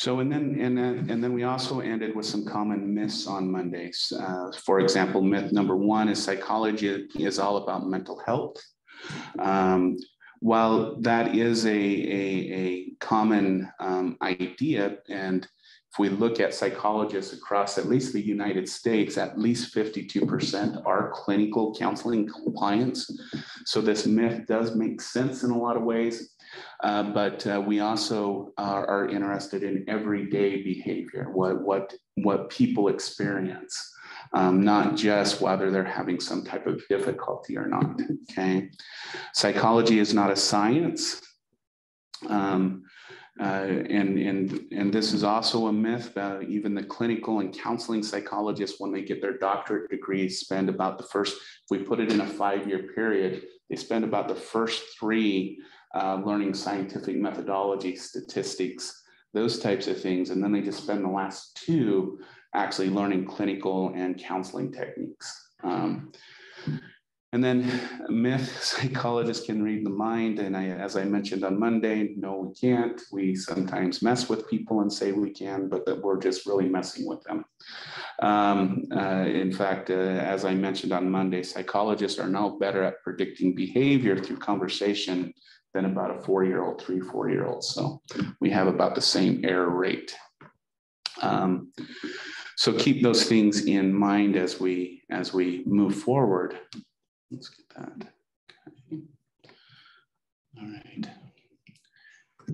So, and then we also ended with some common myths on Mondays. For example, myth number one is psychology is all about mental health. While that is a common idea, and if we look at psychologists across at least the United States, at least 52% are clinical counseling clients. So this myth does make sense in a lot of ways, but we also are interested in everyday behavior, what people experience. Not just whether they're having some type of difficulty or not, okay? Psychology is not a science. And this is also a myth. Even the clinical and counseling psychologists, when they get their doctorate degrees, spend about the first, if we put it in a 5-year period, they spend about the first 3 learning scientific methodology, statistics, those types of things. And then they just spend the last 2 actually learning clinical and counseling techniques. And then myth, psychologists can read the mind. And as I mentioned on Monday, no, we can't. We sometimes mess with people and say we can, but that we're just really messing with them. In fact, as I mentioned on Monday, psychologists are now better at predicting behavior through conversation than about a 4-year-old, 3-4-year-old. So we have about the same error rate. So keep those things in mind as we move forward. Let's get that. Okay. All right.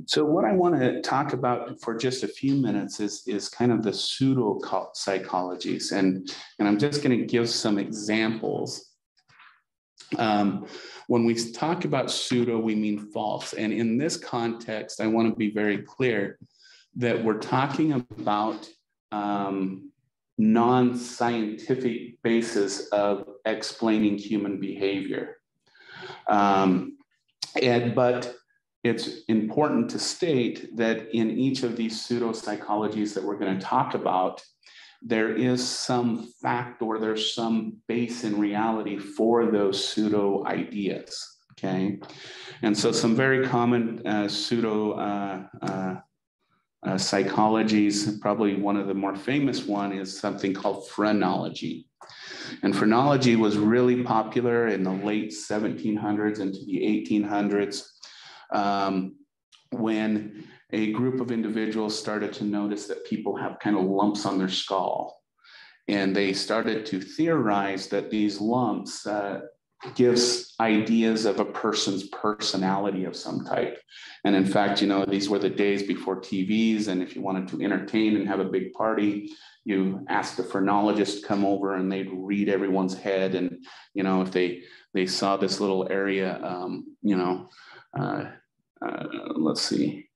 So what I want to talk about for just a few minutes is kind of the pseudo psychologies, and I'm just going to give some examples. When we talk about pseudo, we mean false, and in this context, I want to be very clear that we're talking about non-scientific basis of explaining human behavior. But it's important to state that in each of these pseudo-psychologies that we're going to talk about, there is some fact or there's some base in reality for those pseudo ideas, okay? And so some very common pseudo psychologies, probably one of the more famous one is something called phrenology. And phrenology was really popular in the late 1700s into the 1800s when a group of individuals started to notice that people have kind of lumps on their skull. And they started to theorize that these lumps gives ideas of a person's personality of some type. And in fact, you know, these were the days before TVs. And if you wanted to entertain and have a big party, you asked a phrenologist to come over and they'd read everyone's head. And, you know, if they saw this little area, let's see,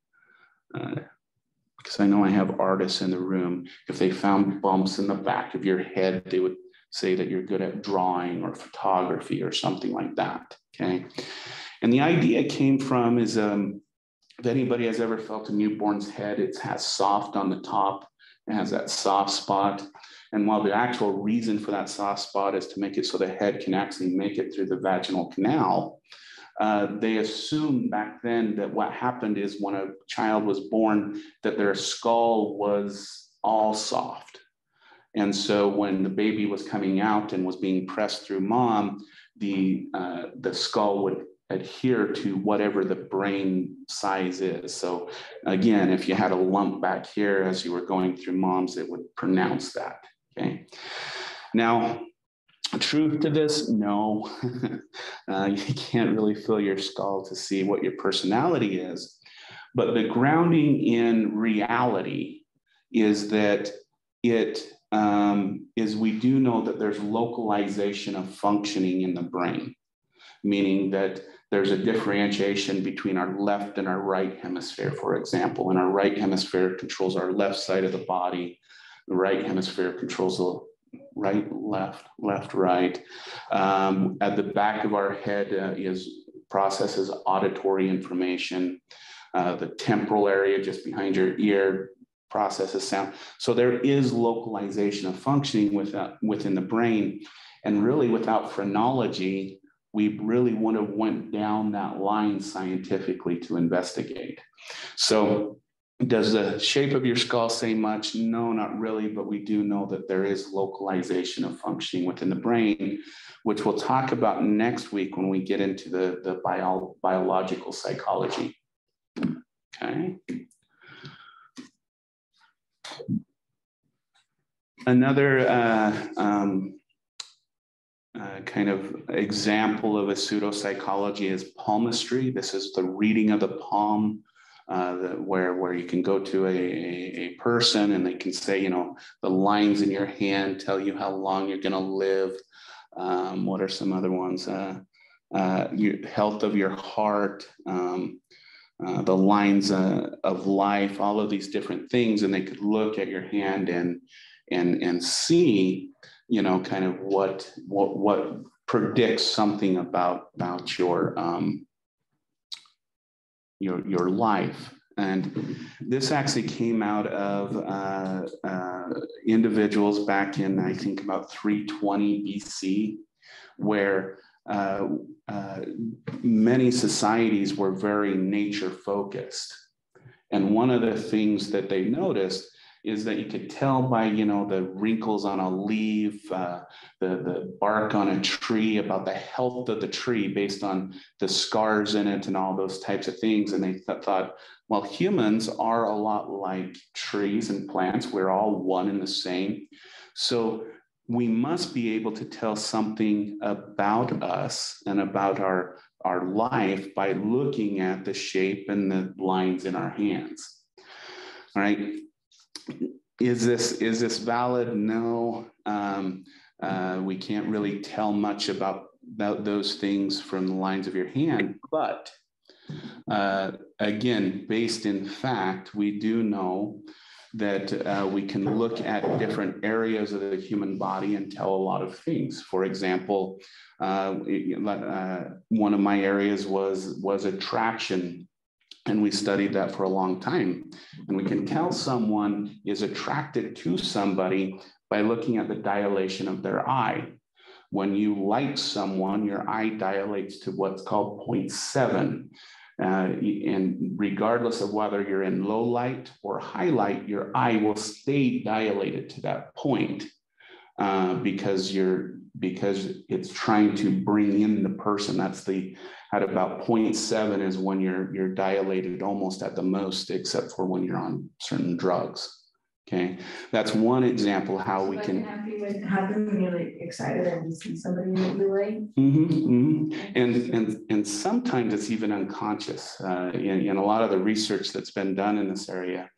because I know I have artists in the room. If they found bumps in the back of your head, they would say that you're good at drawing or photography or something like that, okay? And the idea came from is, if anybody has ever felt a newborn's head, it has soft on the top, it has that soft spot. And while the actual reason for that soft spot is to make it so the head can actually make it through the vaginal canal, they assumed back then that what happened is when a child was born, that their skull was all soft. And so when the baby was coming out and was being pressed through mom, the skull would adhere to whatever the brain size is. So again, if you had a lump back here as you were going through mom's, it would pronounce that, okay? Now, truth to this, no. You can't really feel your skull to see what your personality is. But the grounding in reality is that we do know that there's localization of functioning in the brain, meaning that there's a differentiation between our left and our right hemisphere, for example. And our right hemisphere controls our left side of the body. The right hemisphere controls the right, left, left, right. At the back of our head processes auditory information. The temporal area just behind your ear processes sound. So there is localization of functioning within the brain. And really without phrenology, we really would have went down that line scientifically to investigate. So Does the shape of your skull say much? No, not really, but we do know that there is localization of functioning within the brain, which we'll talk about next week when we get into the biological psychology. Okay. Another kind of example of a pseudopsychology is palmistry. This is the reading of the palm, where you can go to a person and they can say, you know, the lines in your hand tell you how long you're going to live. What are some other ones? Your health of your heart, the lines of life, all of these different things, and they could look at your hand and see, you know, kind of what predicts something about your life. And this actually came out of individuals back in, I think, about 320 BC, where many societies were very nature focused. And one of the things that they noticed is that you could tell by, you know, the wrinkles on a leaf, the bark on a tree, about the health of the tree based on the scars in it and all those types of things. And they thought, well, humans are a lot like trees and plants. We're all one and the same. So we must be able to tell something about us and about our life by looking at the shape and the lines in our hands. All right. Is this valid? No. We can't really tell much about those things from the lines of your hand, but again, based in fact, we do know that we can look at different areas of the human body and tell a lot of things. For example, one of my areas was attraction. And we studied that for a long time. And we can tell someone is attracted to somebody by looking at the dilation of their eye. When you like someone, your eye dilates to what's called 0.7. And regardless of whether you're in low light or high light, your eye will stay dilated to that point because it's trying to bring in the person. That's at about 0.7 is when you're dilated almost at the most, except for when you're on certain drugs. Okay, that's one example how we can happen when you're like excited and you see somebody that you like. And sometimes it's even unconscious. In a lot of the research that's been done in this area,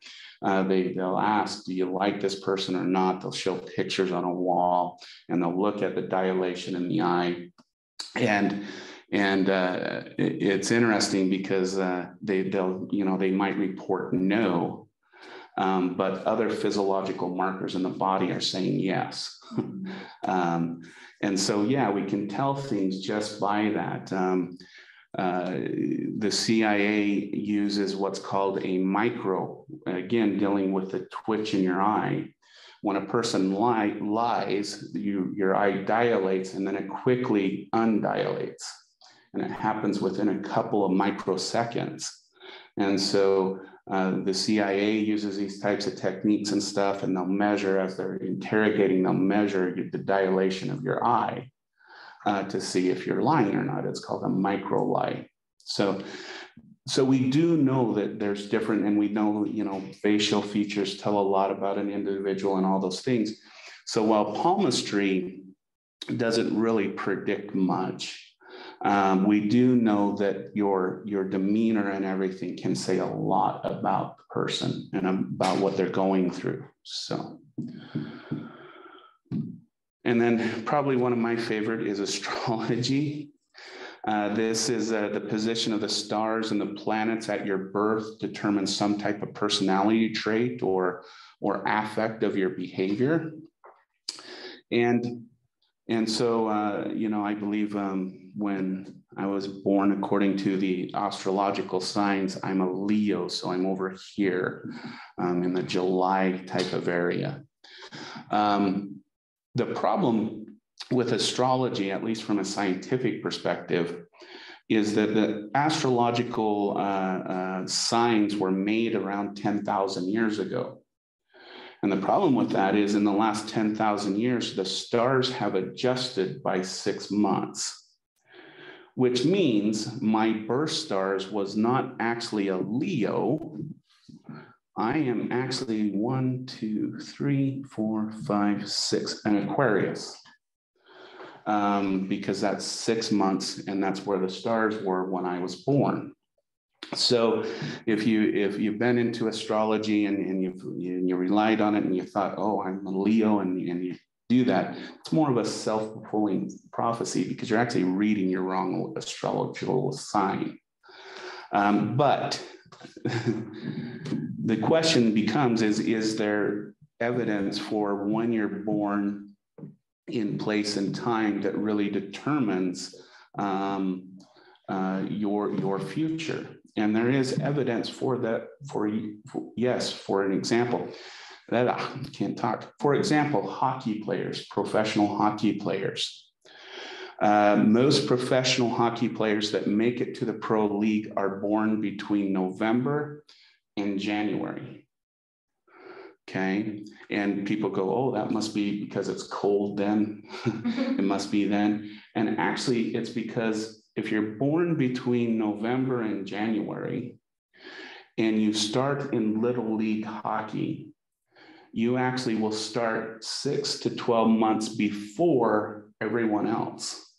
they'll ask, do you like this person or not? They'll show pictures on a wall and they'll look at the dilation in the eye. And it's interesting because they might report no, but other physiological markers in the body are saying yes. And so, yeah, we can tell things just by that. The CIA uses what's called a micro, again, dealing with the twitch in your eye. When a person lies, your eye dilates and then it quickly undilates. And it happens within a couple of microseconds. And so the CIA uses these types of techniques and stuff, and they'll measure, as they're interrogating, they'll measure the dilation of your eye to see if you're lying or not. It's called a micro lie. So we do know that there's different, and we know, facial features tell a lot about an individual and all those things. So while palmistry doesn't really predict much, we do know that your demeanor and everything can say a lot about the person and about what they're going through. So, and then probably one of my favorite is astrology. This is the position of the stars and the planets at your birth determines some type of personality trait or affect of your behavior. And so, I believe when I was born, according to the astrological signs, I'm a Leo, so I'm over here in the July type of area. The problem with astrology, at least from a scientific perspective, is that the astrological signs were made around 10,000 years ago. And the problem with that is in the last 10,000 years, the stars have adjusted by 6 months, which means my birth stars was not actually a Leo. I am actually 1, 2, 3, 4, 5, 6, an Aquarius. Because that's 6 months, and that's where the stars were when I was born. So if you've been into astrology and you relied on it and you thought, oh, I'm a Leo, and you do that, it's more of a self-fulfilling prophecy because you're actually reading your wrong astrological sign. But the question becomes, is there evidence for when you're born in place and time that really determines your future? And there is evidence for that. For an example, that I can't talk. For example, hockey players, professional hockey players. Most professional hockey players that make it to the pro league are born between November and January. Okay, and people go, oh, that must be because it's cold then. It must be then. And actually, it's because if you're born between November and January and you start in Little League hockey, you actually will start 6 to 12 months before everyone else.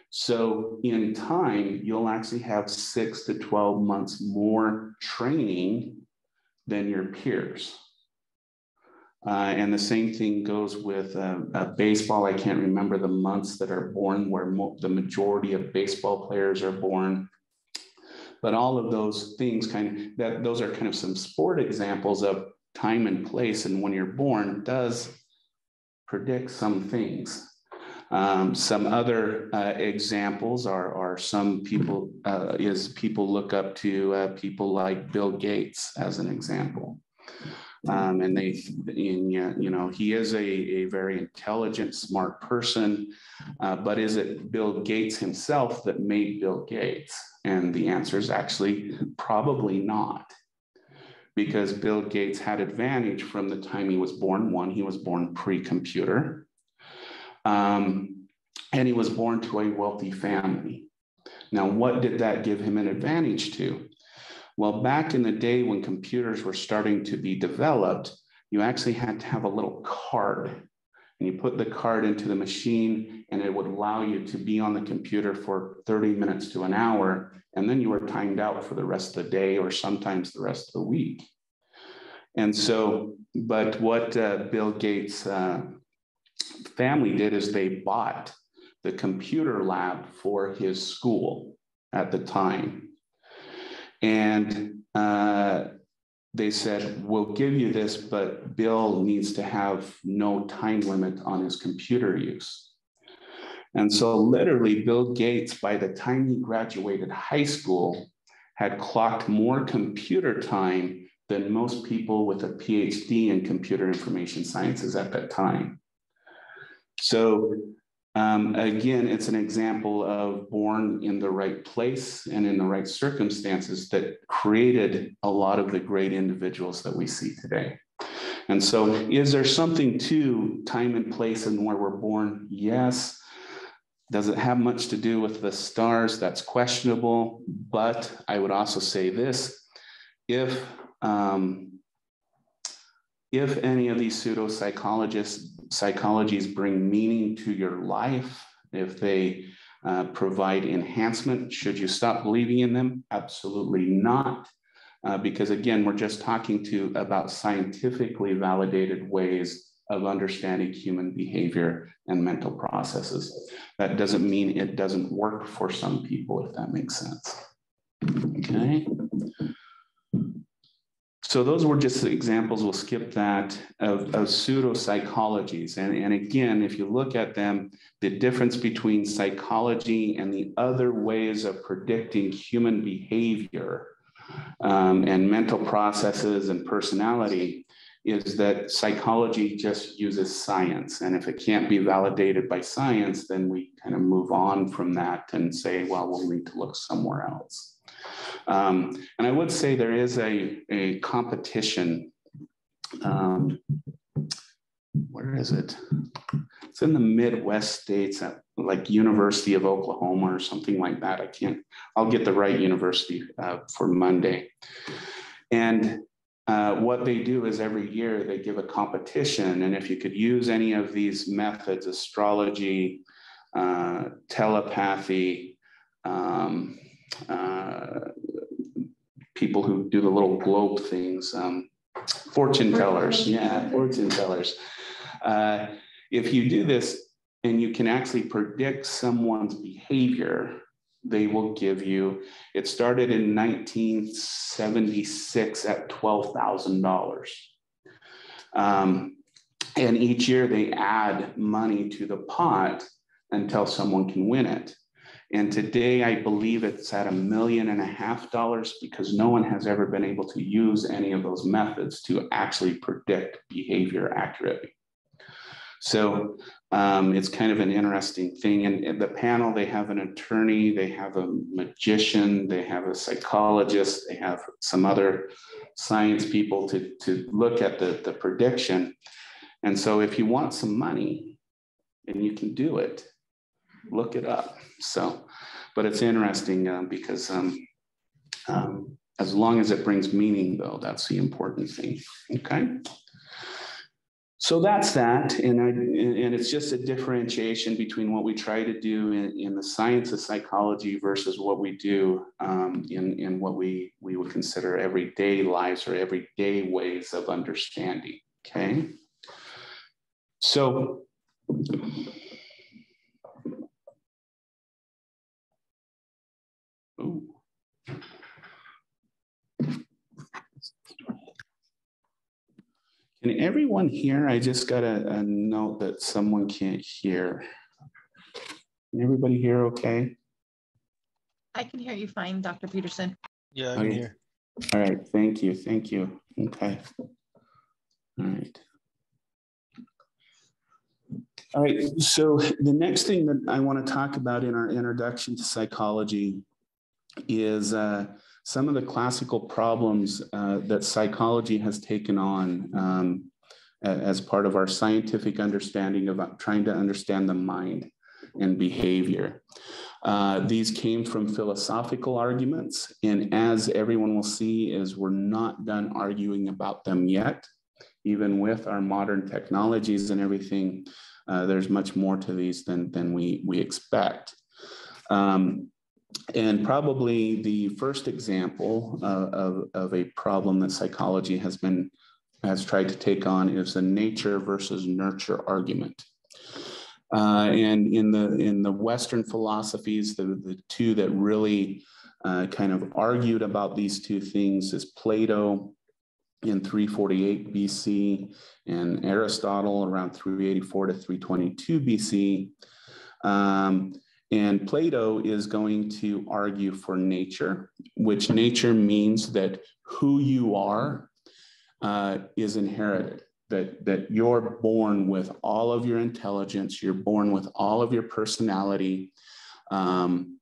So in time, you'll actually have 6 to 12 months more training than your peers. And the same thing goes with baseball. I can't remember the months that are born where the majority of baseball players are born. But all of those things those are kind of some sport examples of time and place, and when you're born does predict some things. Some other examples are some people, people look up to people like Bill Gates as an example. And he is a very intelligent, smart person, but is it Bill Gates himself that made Bill Gates? And the answer is actually probably not, because Bill Gates had advantage from the time he was born. One, he was born pre-computer, and he was born to a wealthy family. Now, what did that give him an advantage to? Well, back in the day when computers were starting to be developed, you actually had to have a little card, and you put the card into the machine and it would allow you to be on the computer for 30 minutes to an hour. And then you were timed out for the rest of the day or sometimes the rest of the week. And so, but what Bill Gates' family did is they bought the computer lab for his school at the time. And they said, we'll give you this, but Bill needs to have no time limit on his computer use. And so literally Bill Gates, by the time he graduated high school, had clocked more computer time than most people with a PhD in computer information sciences at that time. So again, it's an example of born in the right place and in the right circumstances that created a lot of the great individuals that we see today. And so is there something to time and place and where we're born? Yes. Does it have much to do with the stars? That's questionable. But I would also say this, if any of these psychologies bring meaning to your life, if they provide enhancement, should you stop believing in them? Absolutely not. Because again, we're just talking about scientifically validated ways of understanding human behavior and mental processes. That doesn't mean it doesn't work for some people, if that makes sense. Okay. So those were just examples, we'll skip that, of pseudo-psychologies. And again, if you look at them, the difference between psychology and the other ways of predicting human behavior and mental processes and personality is that psychology just uses science. And if it can't be validated by science, then we kind of move on from that and say, well, we'll need to look somewhere else. And I would say there is a competition. Where is it? It's in the Midwest states at like University of Oklahoma or something like that. I'll get the right university for Monday. And what they do is every year they give a competition. And if you could use any of these methods, astrology, telepathy, people who do the little globe things, fortune tellers, yeah, fortune tellers. If you do this and you can actually predict someone's behavior, they will give you, it started in 1976 at $12,000. And each year they add money to the pot until someone can win it. And today I believe it's at $1.5 million because no one has ever been able to use any of those methods to actually predict behavior accurately. So it's kind of an interesting thing. And the panel, they have an attorney, they have a magician, they have a psychologist, they have some other science people to look at the prediction. And so if you want some money and you can do it, look it up. So, but it's interesting because as long as it brings meaning, though, that's the important thing. Okay. So that's that, and it's just a differentiation between what we try to do in the science of psychology versus what we do in what we would consider everyday lives or everyday ways of understanding. Okay. So. Ooh. Can everyone hear? I just got a note that someone can't hear. Can everybody hear okay? I can hear you fine, Dr. Peterson. Yeah, I can hear. All right, thank you, thank you. Okay. All right. All right, so the next thing that I want to talk about in our introduction to psychology is some of the classical problems that psychology has taken on as part of our scientific understanding of trying to understand the mind and behavior. These came from philosophical arguments, and as everyone will see, is we're not done arguing about them yet. Even with our modern technologies and everything, there's much more to these than we expect. And probably the first example of a problem that psychology has tried to take on is the nature versus nurture argument. And in the Western philosophies, the two that really kind of argued about these two things is Plato in 348 BC and Aristotle around 384 to 322 BC. And Plato is going to argue for nature, which nature means that who you are is inherited, that you're born with all of your intelligence, you're born with all of your personality, and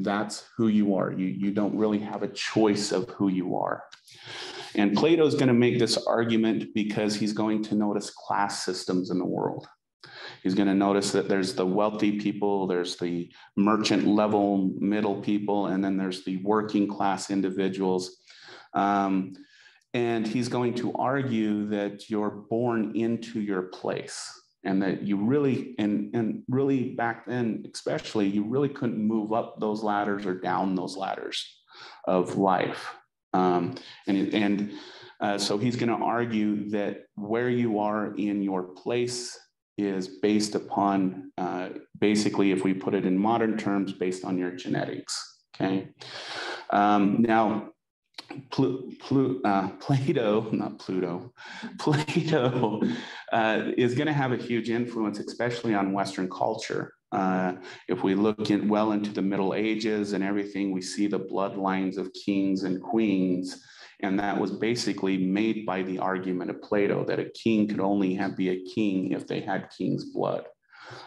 that's who you are. You don't really have a choice of who you are. And Plato's going to make this argument because he's going to notice class systems in the world. He's going to notice that there's the wealthy people, there's the merchant level middle people, and then there's the working class individuals. And he's going to argue that you're born into your place, and that you really, and really back then especially, you really couldn't move up those ladders or down those ladders of life. So he's going to argue that where you are in your place is based upon, basically, if we put it in modern terms, based on your genetics, okay? Now, Plato is going to have a huge influence, especially on Western culture. If we look well into the Middle Ages and everything, we see the bloodlines of kings and queens, And that was basically made by the argument of Plato that a king could only be a king if they had king's blood.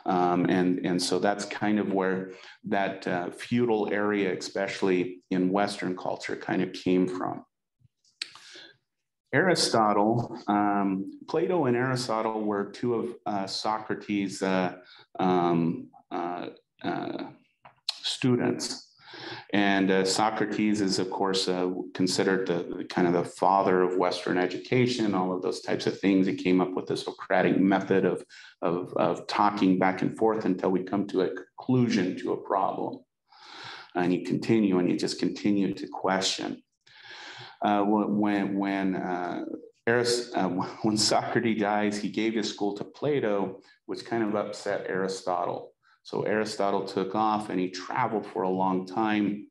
And so that's kind of where that feudal area, especially in Western culture, kind of came from. Aristotle, Plato and Aristotle were two of Socrates' students. And Socrates is, of course, considered the kind of the father of Western education, all of those types of things. He came up with the Socratic method of talking back and forth until we come to a conclusion to a problem. And you continue, and you just continue to question. When Socrates dies, he gave his school to Plato, which kind of upset Aristotle. So Aristotle took off and he traveled for a long time.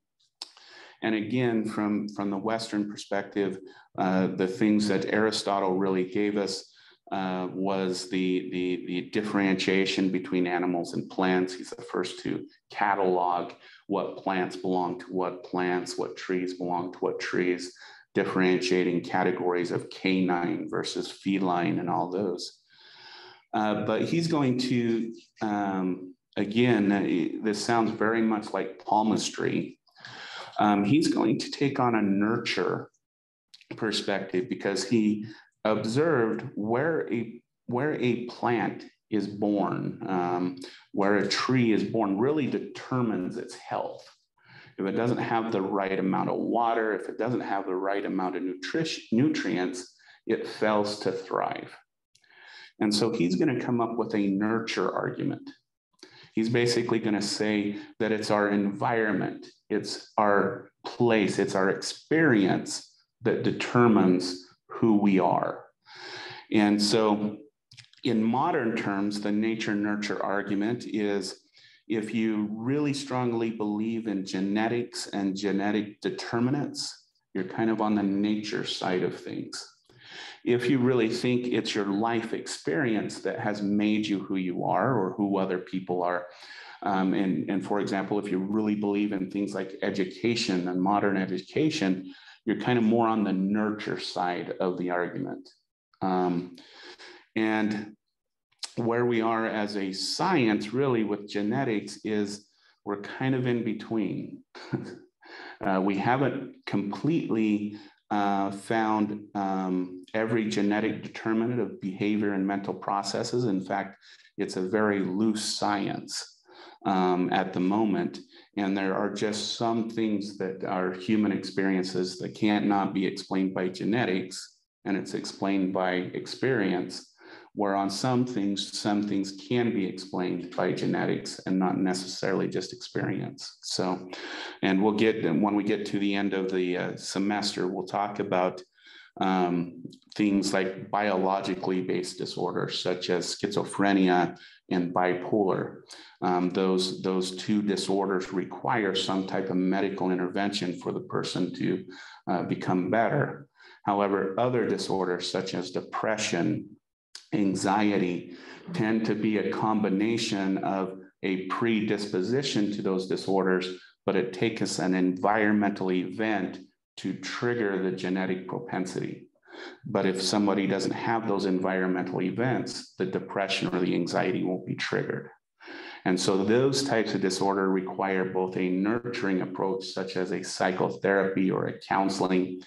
And again, from the Western perspective, the things that Aristotle really gave us was the differentiation between animals and plants. He's the first to catalog what plants belong to what plants, what trees belong to what trees, differentiating categories of canine versus feline and all those. But he's going to, again, this sounds very much like palmistry. He's going to take on a nurture perspective because he observed where a plant is born, where a tree is born, really determines its health. If it doesn't have the right amount of water, if it doesn't have the right amount of nutrients, it fails to thrive. And so he's going to come up with a nurture argument. He's basically going to say that it's our environment, it's our place, it's our experience that determines who we are. And so in modern terms, the nature-nurture argument is if you really strongly believe in genetics and genetic determinants, you're kind of on the nature side of things. If you really think it's your life experience that has made you who you are or who other people are, and for example, if you really believe in things like education and modern education, you're kind of more on the nurture side of the argument. And where we are as a science really with genetics is we're kind of in between. We haven't completely found every genetic determinant of behavior and mental processes. In fact, it's a very loose science at the moment. And there are just some things that are human experiences that can't not be explained by genetics, and it's explained by experience, where on some things can be explained by genetics and not necessarily just experience. So, and we'll get, when we get to the end of the semester, we'll talk about things like biologically based disorders, such as schizophrenia and bipolar. Those two disorders require some type of medical intervention for the person to become better. However, other disorders such as depression, anxiety tend to be a combination of a predisposition to those disorders, but it takes an environmental event to trigger the genetic propensity. But if somebody doesn't have those environmental events, the depression or the anxiety won't be triggered. And so those types of disorder require both a nurturing approach, such as a psychotherapy or a counseling.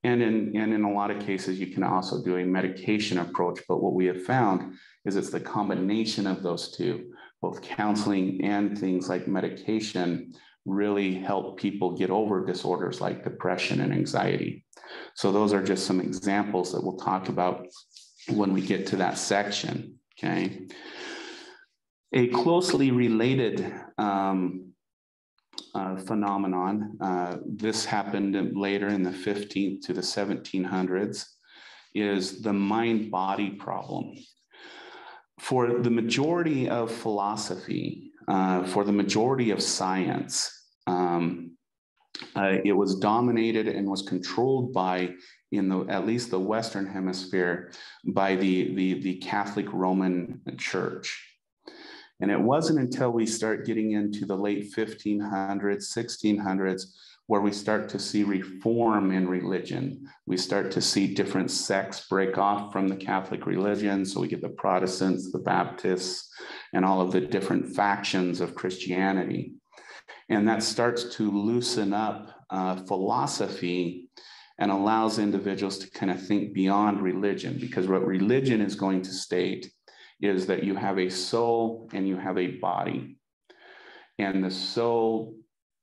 And in a lot of cases, you can also do a medication approach. But what we have found is it's the combination of those two, both counseling and things like medication, really help people get over disorders like depression and anxiety. So those are just some examples that we'll talk about when we get to that section, okay? A closely related phenomenon, this happened later in the 15th to the 1700s, is the mind-body problem. For the majority of philosophy, for the majority of science, it was dominated and was controlled by, at least the Western Hemisphere, by the Catholic Roman Church. And it wasn't until we start getting into the late 1500s, 1600s, where we start to see reform in religion. We start to see different sects break off from the Catholic religion. So we get the Protestants, the Baptists, and all of the different factions of Christianity. And that starts to loosen up philosophy and allows individuals to kind of think beyond religion, because what religion is going to state is that you have a soul and you have a body, and the soul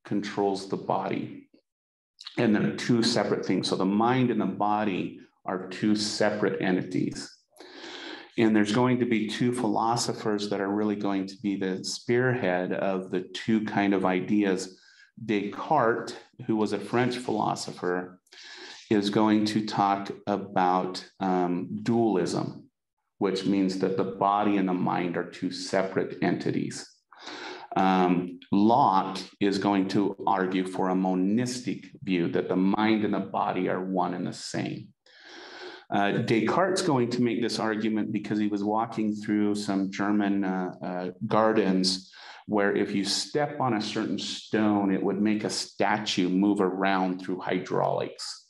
controls the body, and they're two separate things. So the mind and the body are two separate entities. And there's going to be two philosophers that are really going to be the spearhead of the two kind of ideas. Descartes, who was a French philosopher, is going to talk about dualism, which means that the body and the mind are two separate entities. Locke is going to argue for a monistic view, that the mind and the body are one and the same. Descartes is going to make this argument because he was walking through some German gardens where if you step on a certain stone, it would make a statue move around through hydraulics.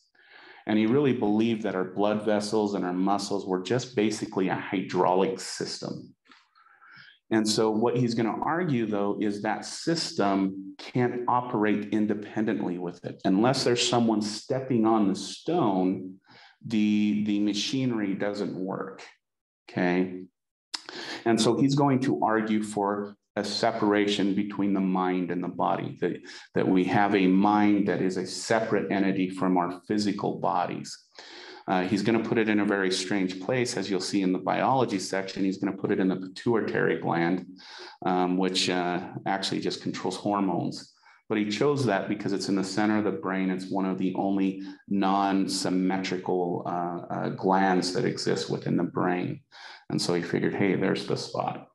And he really believed that our blood vessels and our muscles were just basically a hydraulic system. And so what he's going to argue, though, is that system can't operate independently with it. Unless there's someone stepping on the stone, the machinery doesn't work, okay? And so he's going to argue for a separation between the mind and the body, that we have a mind that is a separate entity from our physical bodies. He's going to put it in a very strange place, as you'll see in the biology section. He's going to put it in the pituitary gland, which actually just controls hormones. But he chose that because it's in the center of the brain. It's one of the only non-symmetrical glands that exist within the brain. And so he figured, hey, there's the spot.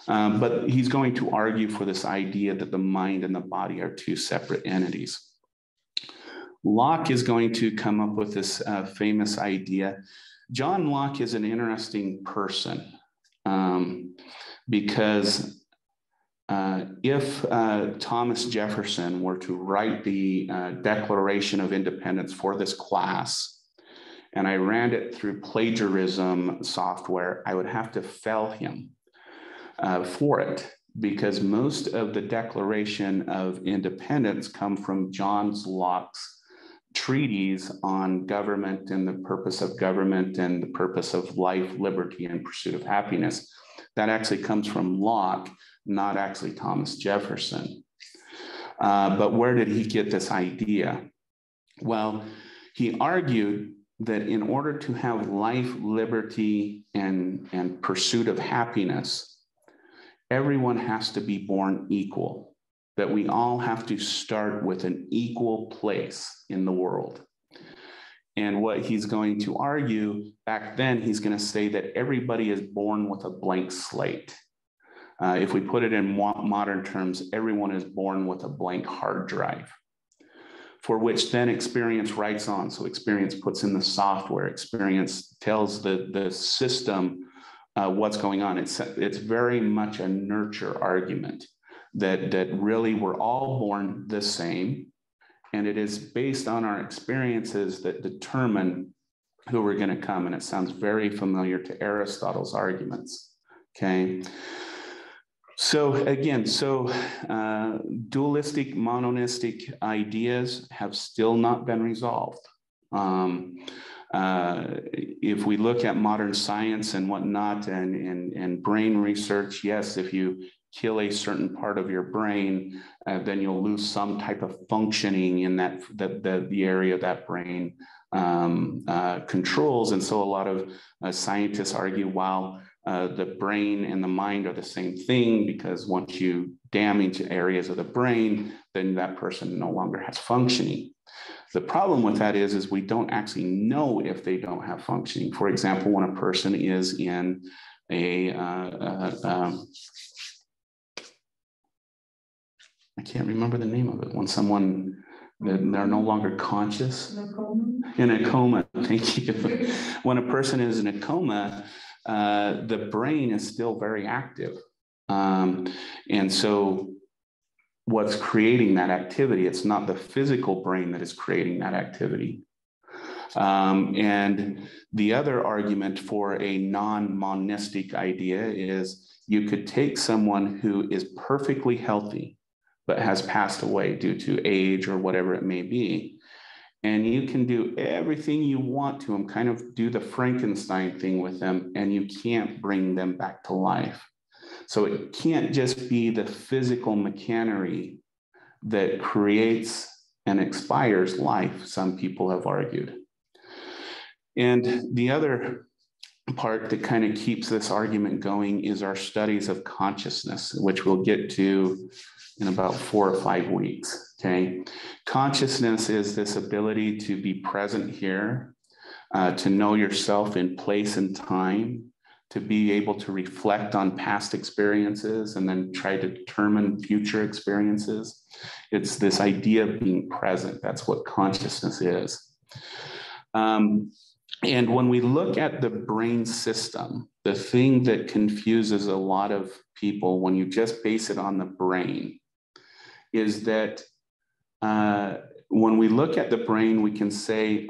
But he's going to argue for this idea that the mind and the body are two separate entities. Locke is going to come up with this famous idea. John Locke is an interesting person because if Thomas Jefferson were to write the Declaration of Independence for this class, and I ran it through plagiarism software, I would have to fell him for it, because most of the Declaration of Independence come from John Locke's treatise on government and the purpose of government and the purpose of life, liberty, and pursuit of happiness. That actually comes from Locke, not actually Thomas Jefferson. But where did he get this idea? Well, he argued that in order to have life, liberty, and pursuit of happiness, everyone has to be born equal, that we all have to start with an equal place in the world. And what he's going to argue, back then, he's going to say that everybody is born with a blank slate. If we put it in modern terms, everyone is born with a blank hard drive, for which then experience writes on. So experience puts in the software, experience tells the system what's going on. It's very much a nurture argument that really we're all born the same, and it is based on our experiences that determine who we're going to come. And it sounds very familiar to Aristotle's arguments, okay? So again, dualistic, monistic ideas have still not been resolved. If we look at modern science and whatnot and brain research, yes, if you kill a certain part of your brain, then you'll lose some type of functioning in the area that brain controls. And so a lot of scientists argue, while the brain and the mind are the same thing, because once you damage areas of the brain, then that person no longer has functioning. The problem with that is we don't actually know if they don't have functioning. For example, when a person is in I can't remember the name of it, when someone, they're no longer conscious. In a coma, thank you. When a person is in a coma, the brain is still very active. And so what's creating that activity. It's not the physical brain that is creating that activity. And the other argument for a non-monistic idea is you could take someone who is perfectly healthy, but has passed away due to age or whatever it may be, and you can do everything you want to them, kind of do the Frankenstein thing with them, and you can't bring them back to life. So it can't just be the physical machinery that creates and expires life, some people have argued. And the other part that kind of keeps this argument going is our studies of consciousness, which we'll get to in about 4 or 5 weeks, okay? Consciousness is this ability to be present here, to know yourself in place and time, to be able to reflect on past experiences and then try to determine future experiences. It's this idea of being present. That's what consciousness is. And when we look at the brain system, the thing that confuses a lot of people when you just base it on the brain is that when we look at the brain, we can say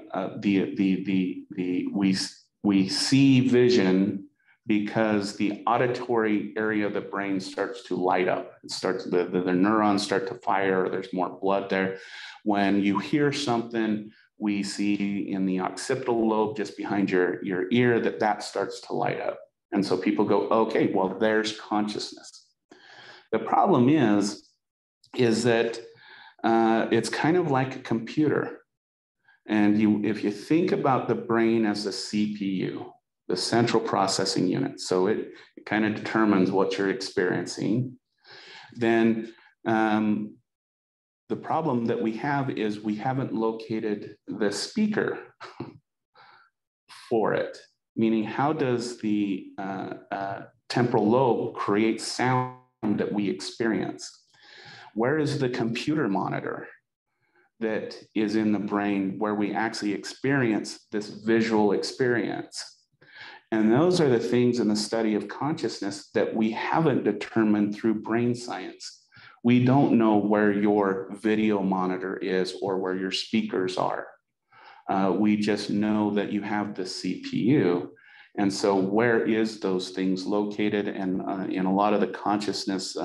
we see vision because the auditory area of the brain starts to light up. It starts, the neurons start to fire, or there's more blood there. When you hear something, we see in the occipital lobe just behind your ear that starts to light up. And so people go, okay, well, there's consciousness. The problem is that it's kind of like a computer. And if you think about the brain as the CPU, the central processing unit, so it kind of determines what you're experiencing, then the problem that we have is we haven't located the speaker for it, meaning how does the temporal lobe create sound that we experience? Where is the computer monitor that is in the brain where we actually experience this visual experience? And those are the things in the study of consciousness that we haven't determined through brain science. We don't know where your video monitor is or where your speakers are. We just know that you have the CPU. And so where is those things located? And in a lot of the consciousness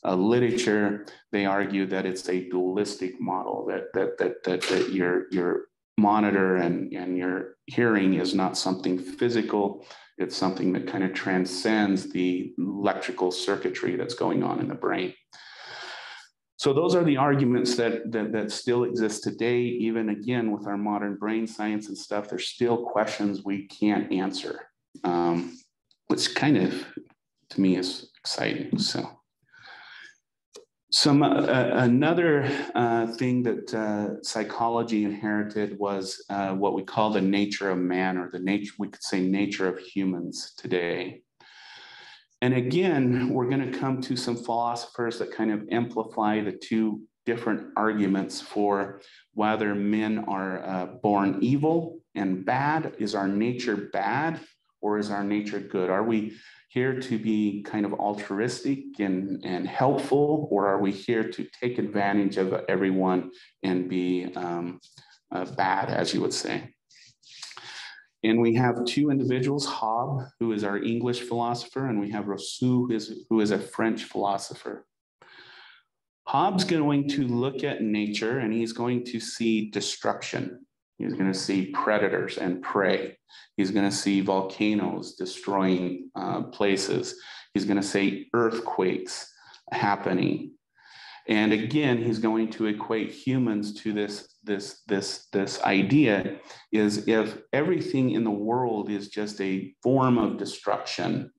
literature, they argue that it's a dualistic model, that your monitor and your hearing is not something physical. It's something that kind of transcends the electrical circuitry that's going on in the brain. So those are the arguments that still exist today. Even again, with our modern brain science and stuff, there's still questions we can't answer, which kind of, to me, is exciting. Another thing that psychology inherited was what we call the nature of man, or we could say nature of humans today. And again, we're going to come to some philosophers that kind of amplify the two different arguments for whether men are born evil and bad. Is our nature bad, or is our nature good? Are we here to be kind of altruistic and helpful, or are we here to take advantage of everyone and be bad, as you would say? And we have two individuals, Hobbes, who is our English philosopher, and we have Rousseau, who is a French philosopher. Hobbes is going to look at nature, and he's going to see destruction. He's going to see predators and prey. He's going to see volcanoes destroying places. He's going to see earthquakes happening. And again, he's going to equate humans to this idea is if everything in the world is just a form of destruction,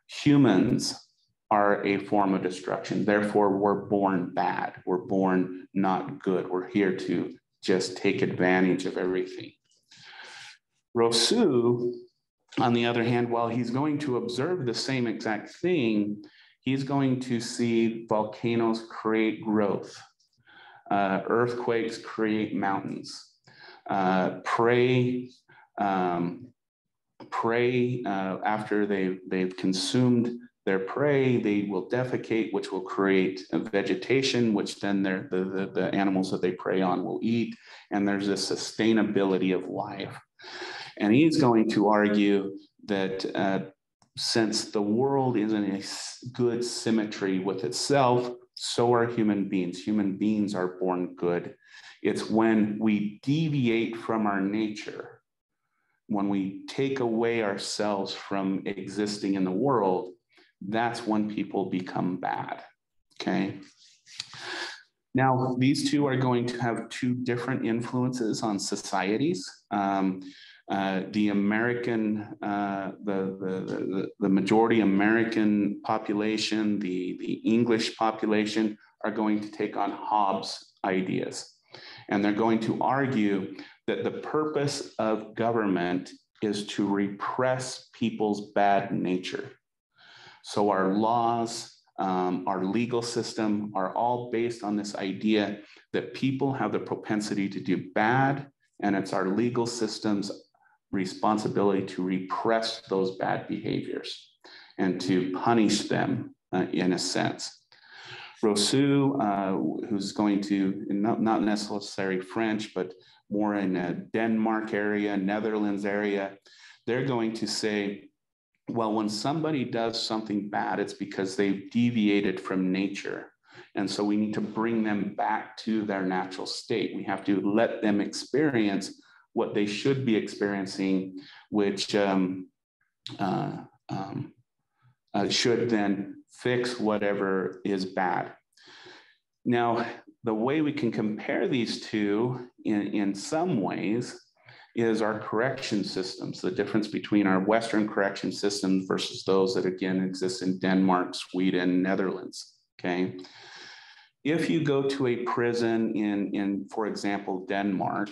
humans are a form of destruction. Therefore, we're born bad. We're born not good. We're here to just take advantage of everything. Rousseau, on the other hand, while he's going to observe the same exact thing, he's going to see volcanoes create growth. Earthquakes create mountains. Prey after they've consumed their prey, they will defecate, which will create a vegetation, which then the animals that they prey on will eat. And there's a sustainability of life. And he's going to argue that since the world is in a good symmetry with itself, so are human beings. Human beings are born good. It's when we deviate from our nature, when we take away ourselves from existing in the world, that's when people become bad, okay? Now, these two are going to have two different influences on societies. The American, the majority American population, the English population are going to take on Hobbes' ideas. And they're going to argue that the purpose of government is to repress people's bad nature. So our laws, our legal system are all based on this idea that people have the propensity to do bad, and it's our legal system's responsibility to repress those bad behaviors and to punish them in a sense. Rousseau, who's going to, not necessarily French, but more in a Denmark area, Netherlands area, they're going to say, well, when somebody does something bad, it's because they've deviated from nature. And so we need to bring them back to their natural state. We have to let them experience what they should be experiencing, which should then fix whatever is bad. Now, the way we can compare these two in some ways is our correction systems, the difference between our Western correction systems versus those that, again, exist in Denmark, Sweden, Netherlands, okay? If you go to a prison in for example, Denmark,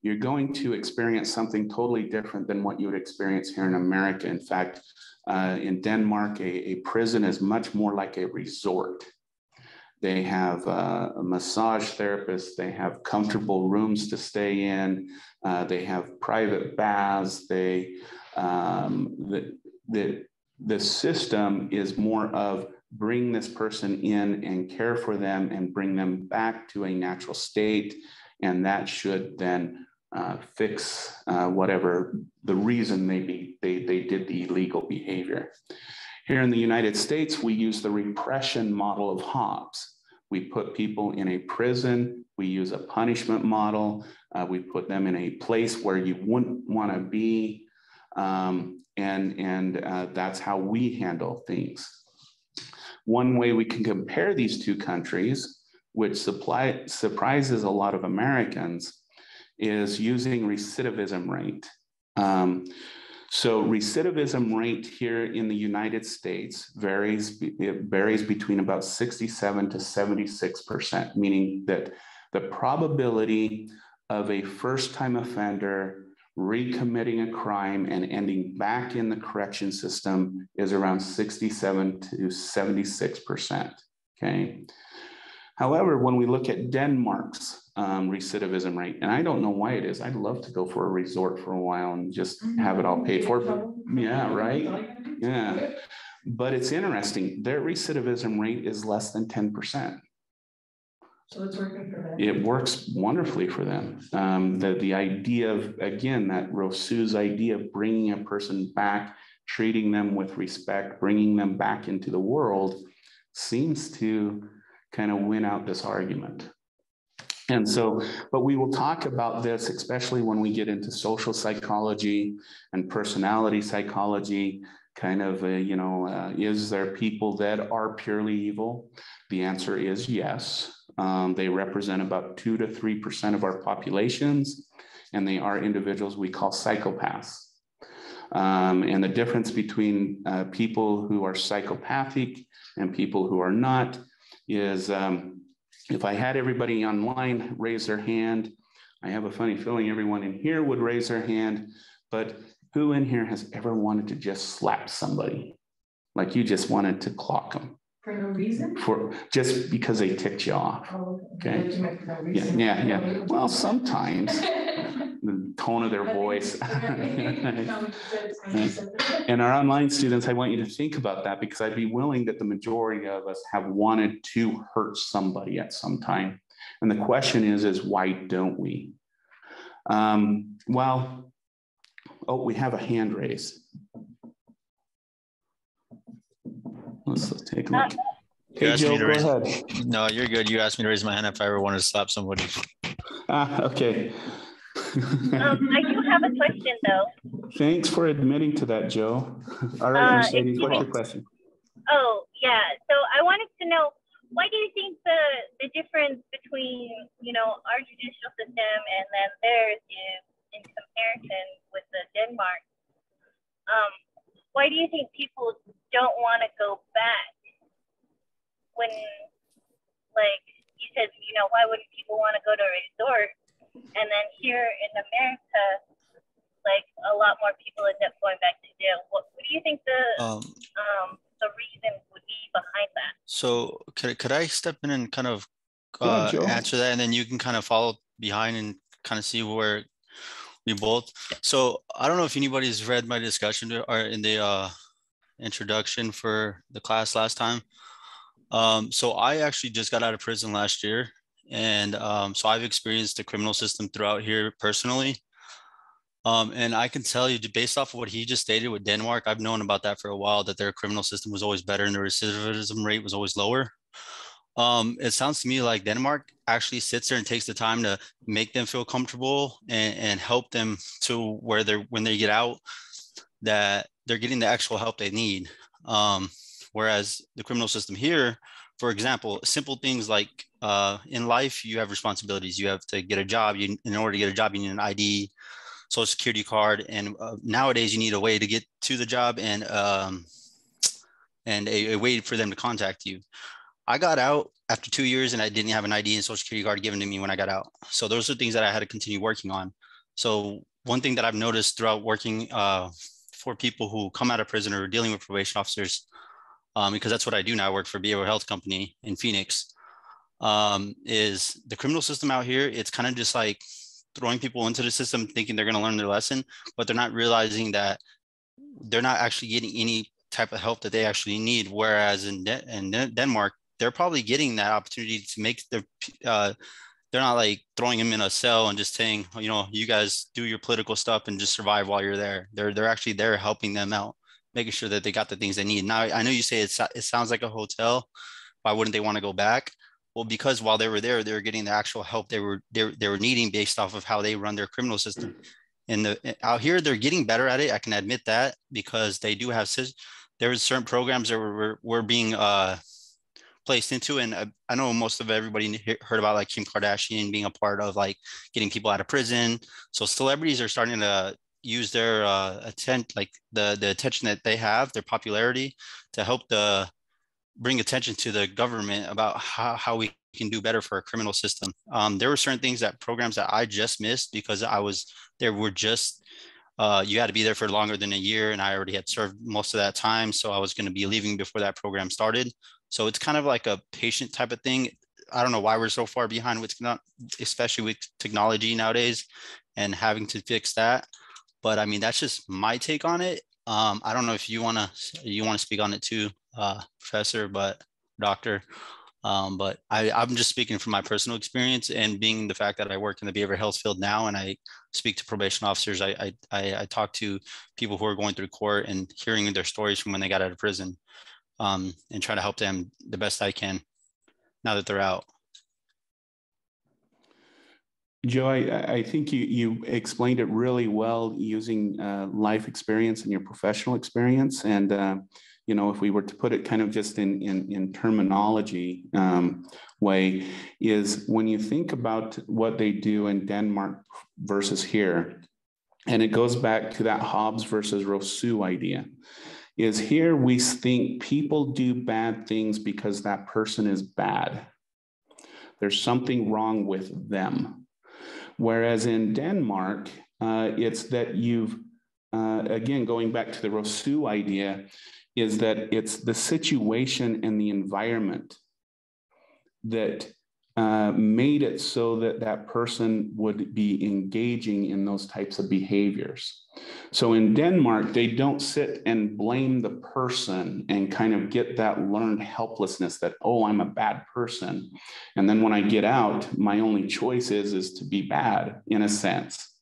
you're going to experience something totally different than what you would experience here in America. In fact, in Denmark, a prison is much more like a resort. They have a massage therapist, they have comfortable rooms to stay in, they have private baths, the system is more of bring this person in and care for them and bring them back to a natural state, and that should then fix whatever the reason they did the illegal behavior. Here in the United States, we use the repression model of Hobbes. We put people in a prison, we use a punishment model, we put them in a place where you wouldn't want to be, and that's how we handle things. One way we can compare these two countries, which surprises a lot of Americans, is using recidivism rate. So recidivism rate here in the United States varies between about 67 to 76%, meaning that the probability of a first-time offender recommitting a crime and ending back in the correction system is around 67 to 76%, okay? However, when we look at Denmark's recidivism rate, and I don't know why it is, I'd love to go for a resort for a while and just have it all paid for. Yeah, right? Yeah. But it's interesting, their recidivism rate is less than 10%. So it's working for them. It works wonderfully for them. The idea of, again, that Rousseau's idea of bringing a person back, treating them with respect, bringing them back into the world seems to kind of win out this argument. And so, but we will talk about this, especially when we get into social psychology and personality psychology, kind of, is there people that are purely evil? The answer is yes. They represent about 2 to 3% of our populations, and they are individuals we call psychopaths. And the difference between people who are psychopathic and people who are not is, if I had everybody online raise their hand, I have a funny feeling everyone in here would raise their hand, but who in here has ever wanted to just slap somebody? Like you just wanted to clock them. For no reason? For just because they ticked you off. Oh, okay. For no reason. Yeah. Well, sometimes the tone of their voice. No, And our online students, I want you to think about that, because I'd be willing that the majority of us have wanted to hurt somebody at some time. And the question is why don't we? Well, oh, we have a hand raised. Let's take a look. Hey, Joe, go ahead. No, you're good. You asked me to raise my hand if I ever wanted to slap somebody. Okay. I do have a question, though. Thanks for admitting to that, Joe. All right, Mercedes, what's your question? Oh, yeah. So I wanted to know, why do you think the difference between, our judicial system and then theirs is in comparison with the Denmark? Why do you think people don't want to go back when, like you said, why wouldn't people want to go to a resort? And then here in America, like a lot more people end up going back to jail. What do you think the reason would be behind that? So could I step in and kind of Yeah, answer that, and then you can kind of follow behind and kind of see where we both. So I don't know if anybody's read my discussion or in the introduction for the class last time. So I actually just got out of prison last year. And so I've experienced the criminal system throughout here personally. And I can tell you, based off of what he just stated with Denmark, I've known about that for a while, that their criminal system was always better and the recidivism rate was always lower. It sounds to me like Denmark actually sits there and takes the time to make them feel comfortable and help them to where when they get out, that they're getting the actual help they need. Whereas the criminal system here, for example, simple things like in life, you have responsibilities. You have to get a job. In order to get a job, you need an ID, social security card. And nowadays, you need a way to get to the job and a way for them to contact you. I got out after 2 years and I didn't have an ID and social security card given to me when I got out. So those are things that I had to continue working on. So one thing that I've noticed throughout working for people who come out of prison or dealing with probation officers, because that's what I do now. I work for a behavioral health company in Phoenix, is the criminal system out here. It's kind of just like throwing people into the system thinking they're going to learn their lesson, but they're not realizing that they're not actually getting any type of help that they actually need. Whereas in Denmark, they're probably getting that opportunity to make their, they're not like throwing them in a cell and just saying, you guys do your political stuff and just survive while you're there. They're actually there helping them out, making sure that they got the things they need. Now, I know you say it sounds like a hotel. Why wouldn't they want to go back? Well, because while they were there, they were getting the actual help they were needing based off of how they run their criminal system. And out here, they're getting better at it. I can admit that, because they do have, there was certain programs that were being placed into. And I know most of everybody heard about like Kim Kardashian being a part of like getting people out of prison. So celebrities are starting to use their like the attention that they have, their popularity, to help bring attention to the government about how we can do better for our criminal system. There were certain programs that I just missed because you had to be there for longer than a year, and I already had served most of that time. So I was going to be leaving before that program started. So it's kind of like a patient type of thing. I don't know why we're so far behind especially with technology nowadays and having to fix that. But I mean, that's just my take on it. I don't know if you want to speak on it too, Professor, Doctor. But I'm just speaking from my personal experience, and being the fact that I work in the behavioral health field now, and I speak to probation officers. I talk to people who are going through court and hearing their stories from when they got out of prison, and try to help them the best I can now that they're out. Joe, I think you explained it really well using life experience and your professional experience. And, if we were to put it kind of just in terminology way, is when you think about what they do in Denmark versus here, and it goes back to that Hobbes versus Rousseau idea, is here we think people do bad things because that person is bad. There's something wrong with them. Whereas in Denmark, it's that again, going back to the Rousseau idea, is that it's the situation and the environment that made it so that that person would be engaging in those types of behaviors. So in Denmark, they don't sit and blame the person and kind of get that learned helplessness that, oh, I'm a bad person. And then when I get out, my only choice is to be bad, in a sense.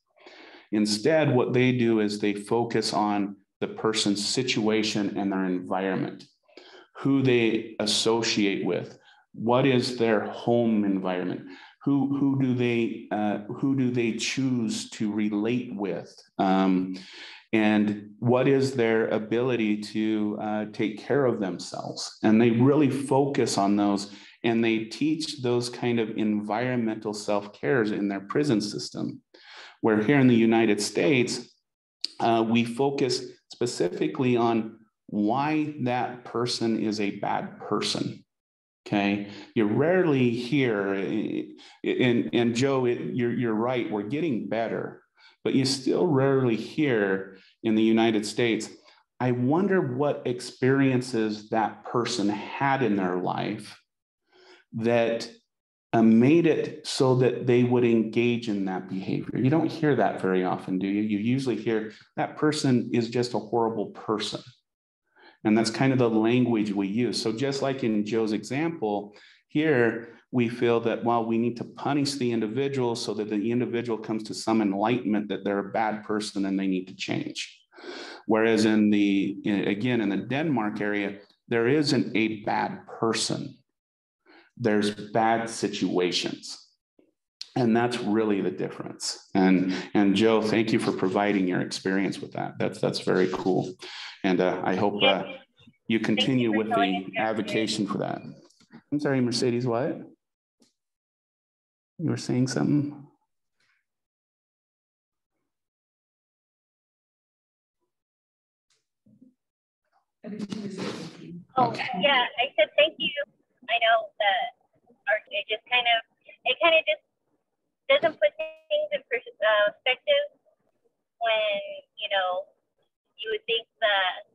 Instead, what they do is they focus on the person's situation and their environment, who they associate with, what is their home environment, who do they choose to relate with, and what is their ability to take care of themselves. And they really focus on those, and they teach those kind of environmental self-cares in their prison system. Where here in the United States, we focus specifically on why that person is a bad person. Okay, you rarely hear, and Joe, you're right, we're getting better, but you still rarely hear in the United States, I wonder what experiences that person had in their life that made it so that they would engage in that behavior. You don't hear that very often, do you? You usually hear that person is just a horrible person. And that's kind of the language we use. So just like in Joe's example, here we feel that, well, we need to punish the individual so that the individual comes to some enlightenment that they're a bad person and they need to change. Whereas in the Denmark area, there isn't a bad person. There's bad situations. And that's really the difference. And Joe, thank you for providing your experience with that. That's very cool. And I hope you continue with the advocacy for that. I'm sorry, Mercedes, what? You were saying something? Oh, okay. Yeah, I said thank you. I know that it just kind of just doesn't put things in perspective when, you would think that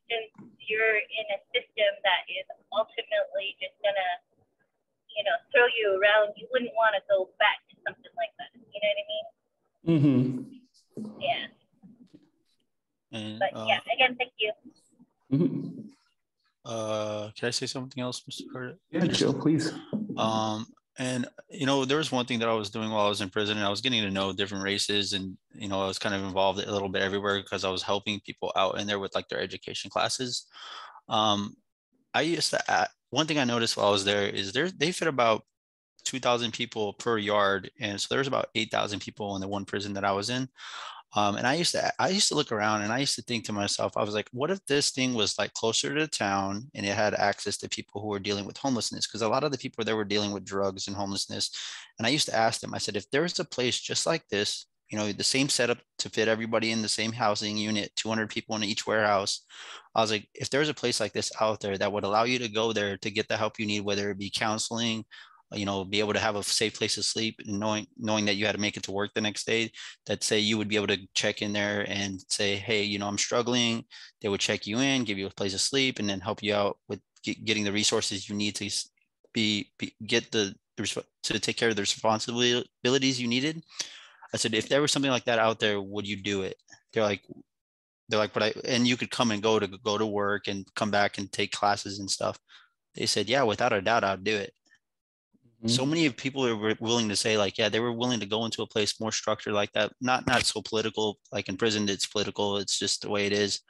since you're in a system that is ultimately just gonna, throw you around, you wouldn't want to go back to something like that. You know what I mean? Mm-hmm. Yeah. And, but yeah, again, thank you. Mm-hmm. Can I say something else, Mr. Carter? Yeah, Joe, please. And, there was one thing that I was doing while I was in prison, and I was getting to know different races, and, I was kind of involved a little bit everywhere because I was helping people out in there with like their education classes. I used to, one thing I noticed while I was there is they fit about 2,000 people per yard. And so there was about 8,000 people in the one prison that I was in. And I used to look around and I used to think to myself, I was like, what if this thing was like closer to town and it had access to people who were dealing with homelessness? Because a lot of the people there were dealing with drugs and homelessness. And I used to ask them, I said, if there's a place just like this, the same setup to fit everybody in the same housing unit, 200 people in each warehouse. I was like, if there's a place like this out there that would allow you to go there to get the help you need, whether it be counseling, be able to have a safe place to sleep, and knowing that you had to make it to work the next day, that say you would be able to check in there and say, hey, I'm struggling. They would check you in, give you a place to sleep, and then help you out with getting the resources you need to to take care of the responsibilities you needed. I said, if there was something like that out there, would you do it? They're like, and you could come and go to work and come back and take classes and stuff. They said, yeah, without a doubt, I'd do it. So many people were willing to say, like, yeah, they were willing to go into a place more structured like that. Not so political, like in prison, it's political. It's just the way it is.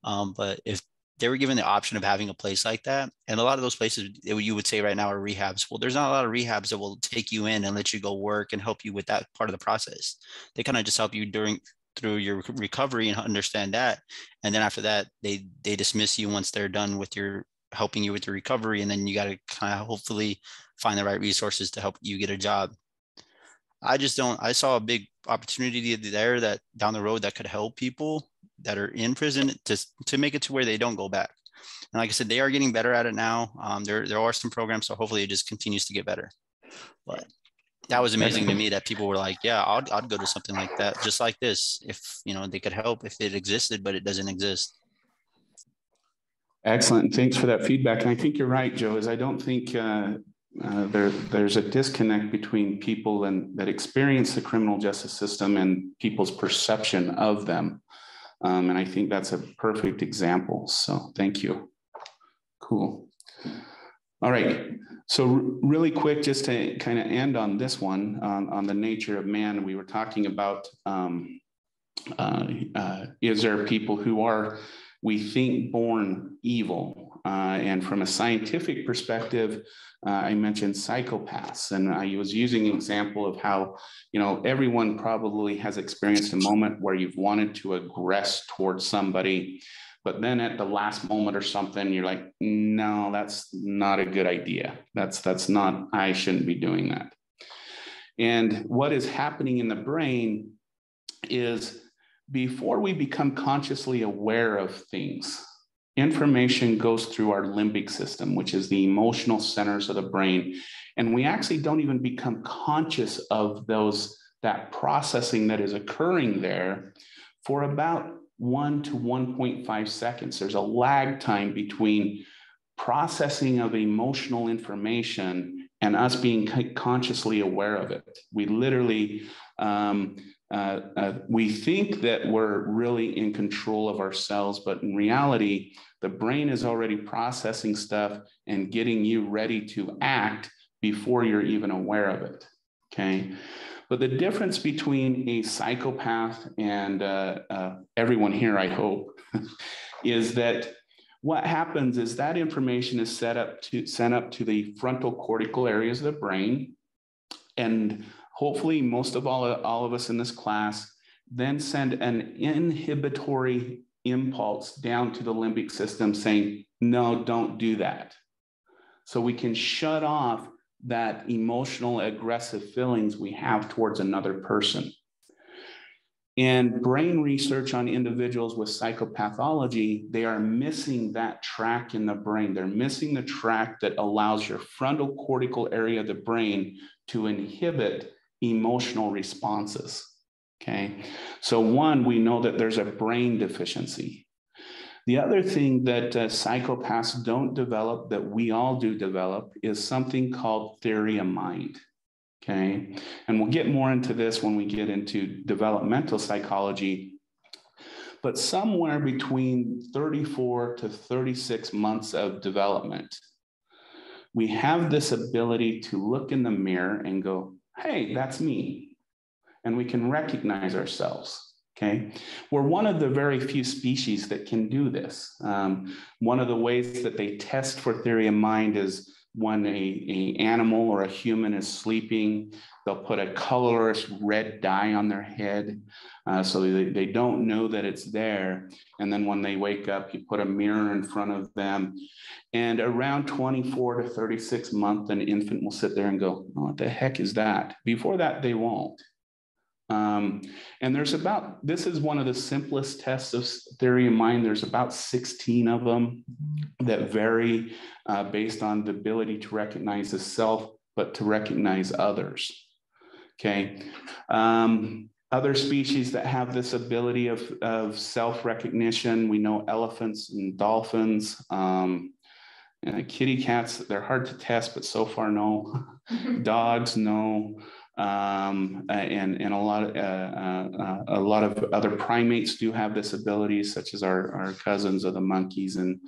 But if they were given the option of having a place like that, and a lot of those places you would say right now are rehabs. Well, there's not a lot of rehabs that will take you in and let you go work and help you with that part of the process. They kind of just help you through your recovery and understand that. And then after that, they dismiss you once they're done with helping you with your recovery. And then you got to kind of hopefully find the right resources to help you get a job. I saw a big opportunity there that down the road that could help people that are in prison to make it to where they don't go back. And like I said, they are getting better at it now. There are some programs, so hopefully it just continues to get better. But that was amazing to me that people were like, yeah, I'd go to something like that, just like this, if they could help, if it existed, but it doesn't exist. Excellent. Thanks for that feedback. And I think you're right, Joe, is I don't think there's a disconnect between people that experience the criminal justice system and people's perception of them. And I think that's a perfect example. So thank you. Cool. All right. So really quick, just to kind of end on this one, on the nature of man, we were talking about, is there people who are, we think, born evil? And from a scientific perspective, I mentioned psychopaths, and I was using an example of how, everyone probably has experienced a moment where you've wanted to aggress towards somebody, but then at the last moment or something, you're like, no, that's not a good idea. That's not, I shouldn't be doing that. And what is happening in the brain is, before we become consciously aware of things, information goes through our limbic system, which is the emotional centers of the brain. And we actually don't even become conscious of that processing that is occurring there for about 1 to 1.5 seconds. There's a lag time between processing of emotional information and us being consciously aware of it. We literally, we think that we're really in control of ourselves, but in reality, the brain is already processing stuff and getting you ready to act before you're even aware of it, okay? But the difference between a psychopath and everyone here, I hope, is that what happens is that information is sent up to the frontal cortical areas of the brain, and hopefully most of all of us in this class then send an inhibitory impulse down to the limbic system saying, no, don't do that. So we can shut off that emotional aggressive feelings we have towards another person. And brain research on individuals with psychopathology, they are missing that track in the brain. They're missing the track that allows your frontal cortical area of the brain to inhibit emotional responses, okay? So one, we know that there's a brain deficiency. The other thing that psychopaths don't develop, that we all do develop, is something called theory of mind, okay? And we'll get more into this when we get into developmental psychology, but somewhere between 34 to 36 months of development, we have this ability to look in the mirror and go, hey, that's me. And we can recognize ourselves. Okay, we're one of the very few species that can do this. One of the ways that they test for theory of mind is when an animal or a human is sleeping, they'll put a colorless red dye on their head so they don't know that it's there. And then when they wake up, you put a mirror in front of them. And around 24 to 36 months, an infant will sit there and go, oh, what the heck is that? Before that, they won't. And this is one of the simplest tests of theory of mind. There's about 16 of them that vary based on the ability to recognize the self, but to recognize others, okay? Other species that have this ability of self-recognition, we know elephants and dolphins, kitty cats, they're hard to test, but so far no. Dogs, no. And a lot of other primates do have this ability, such as our cousins of the monkeys and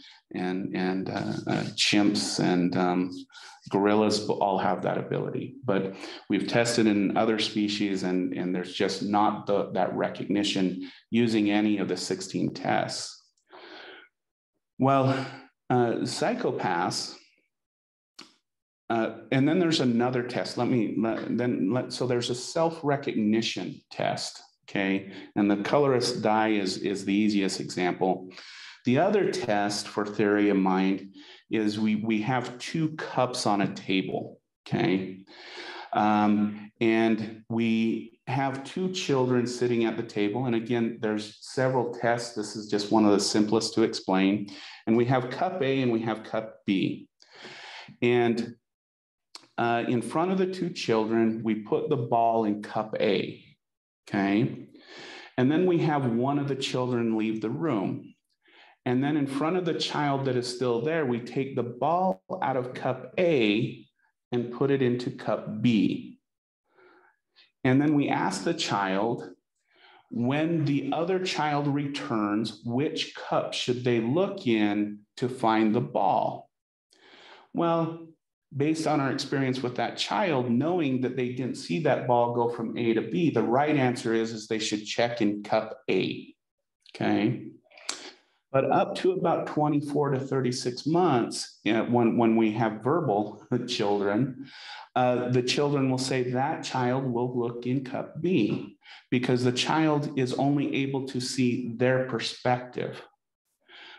chimps and gorillas all have that ability. But we've tested in other species, and there's just not that recognition using any of the 16 tests. Well, psychopaths. And then there's another test. So there's a self-recognition test, okay? And the colorless dye is the easiest example. The other test for theory of mind is we have 2 cups on a table, okay? And we have 2 children sitting at the table. And again, there's several tests. This is just one of the simplest to explain. And we have cup A and we have cup B. And in front of the 2 children, we put the ball in cup A, okay? And then we have one of the children leave the room. And then in front of the child that is still there, we take the ball out of cup A and put it into cup B. And then we ask the child, when the other child returns, which cup should they look in to find the ball? Well, based on our experience with that child, knowing that they didn't see that ball go from A to B, the right answer is they should check in cup A, okay? But up to about 24 to 36 months, when we have verbal children, the children will say that child will look in cup B because the child is only able to see their perspective.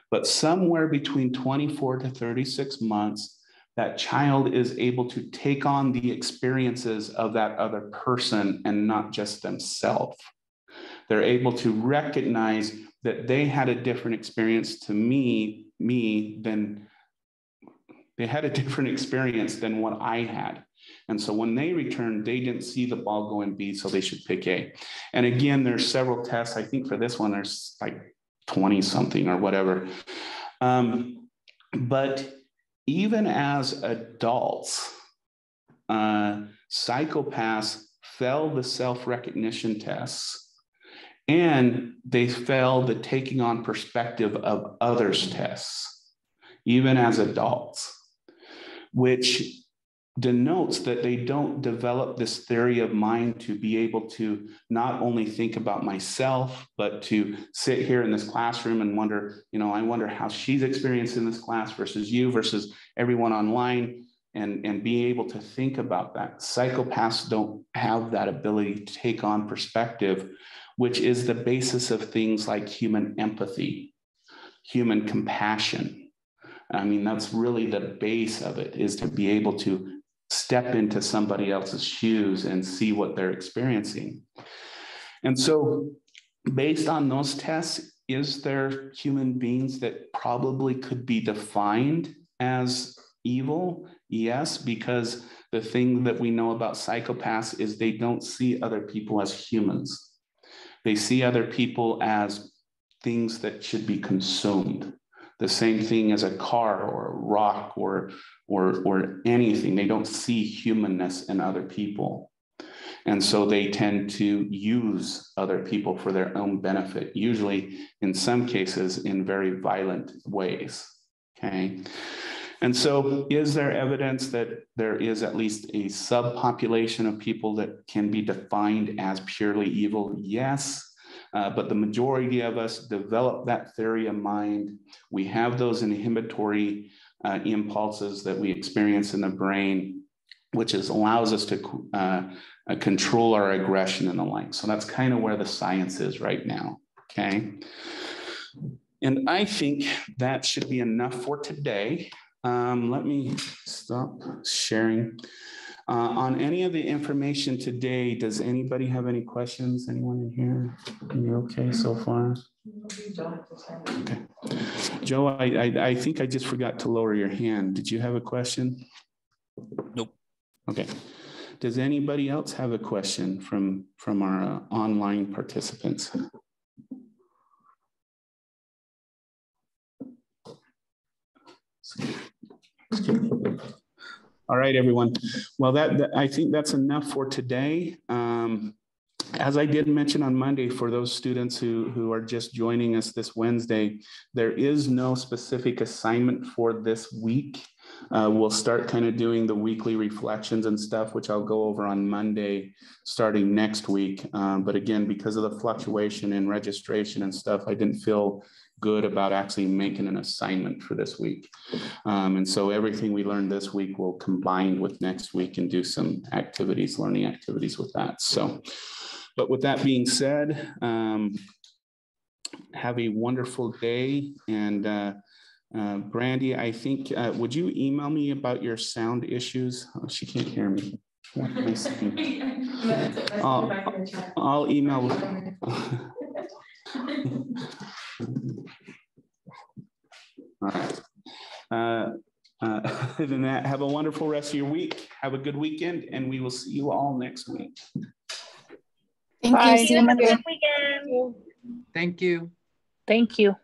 But somewhere between 24 to 36 months, that child is able to take on the experiences of that other person and not just themselves. They're able to recognize that they had a different experience to me than they had a different experience than what I had. And so when they returned, they didn't see the ball go in B, so they should pick A. And again, there's several tests. I think for this one, there's like 20 something or whatever. But even as adults, psychopaths fail the self-recognition tests, and they fail the taking on perspective of others tests, even as adults, which denotes that they don't develop this theory of mind to be able to not only think about myself, but to sit here in this classroom and wonder, I wonder how she's experiencing this class versus you versus everyone online, and be able to think about that. Psychopaths don't have that ability to take on perspective, which is the basis of things like human empathy, human compassion. I mean, that's really the base of it, is to be able to step into somebody else's shoes and see what they're experiencing. And so based on those tests, is there human beings that probably could be defined as evil? Yes, because the thing that we know about psychopaths is they don't see other people as humans. They see other people as things that should be consumed. The same thing as a car or a rock or anything. They don't see humanness in other people. And so they tend to use other people for their own benefit, usually in some cases in very violent ways, okay? And so is there evidence that there is at least a subpopulation of people that can be defined as purely evil? Yes. But the majority of us develop that theory of mind. We have those inhibitory impulses that we experience in the brain, which allows us to control our aggression and the like. So that's kind of where the science is right now, okay? And I think that should be enough for today. Let me stop sharing. On any of the information today, does anybody have any questions? Anyone in here? You're okay so far? Okay. Joe, I think I just forgot to lower your hand. Did you have a question? Nope. Okay. Does anybody else have a question from our online participants? All right, everyone. Well, I think that's enough for today. As I did mention on Monday, for those students who are just joining us this Wednesday, there is no specific assignment for this week. We'll start kind of doing the weekly reflections and stuff, which I'll go over on Monday, starting next week. But again, because of the fluctuation in registration and stuff, I didn't feel good about actually making an assignment for this week. And so everything we learned this week will combine with next week and do some activities, learning activities with that. So, but with that being said, have a wonderful day. And Brandy, I think, would you email me about your sound issues? Oh, she can't hear me. What am I saying? I'll email. All right. Other than that, have a wonderful rest of your week. Have a good weekend, and we will see you all next week. Thank you. See you Monday. Weekend. Thank you. Thank you.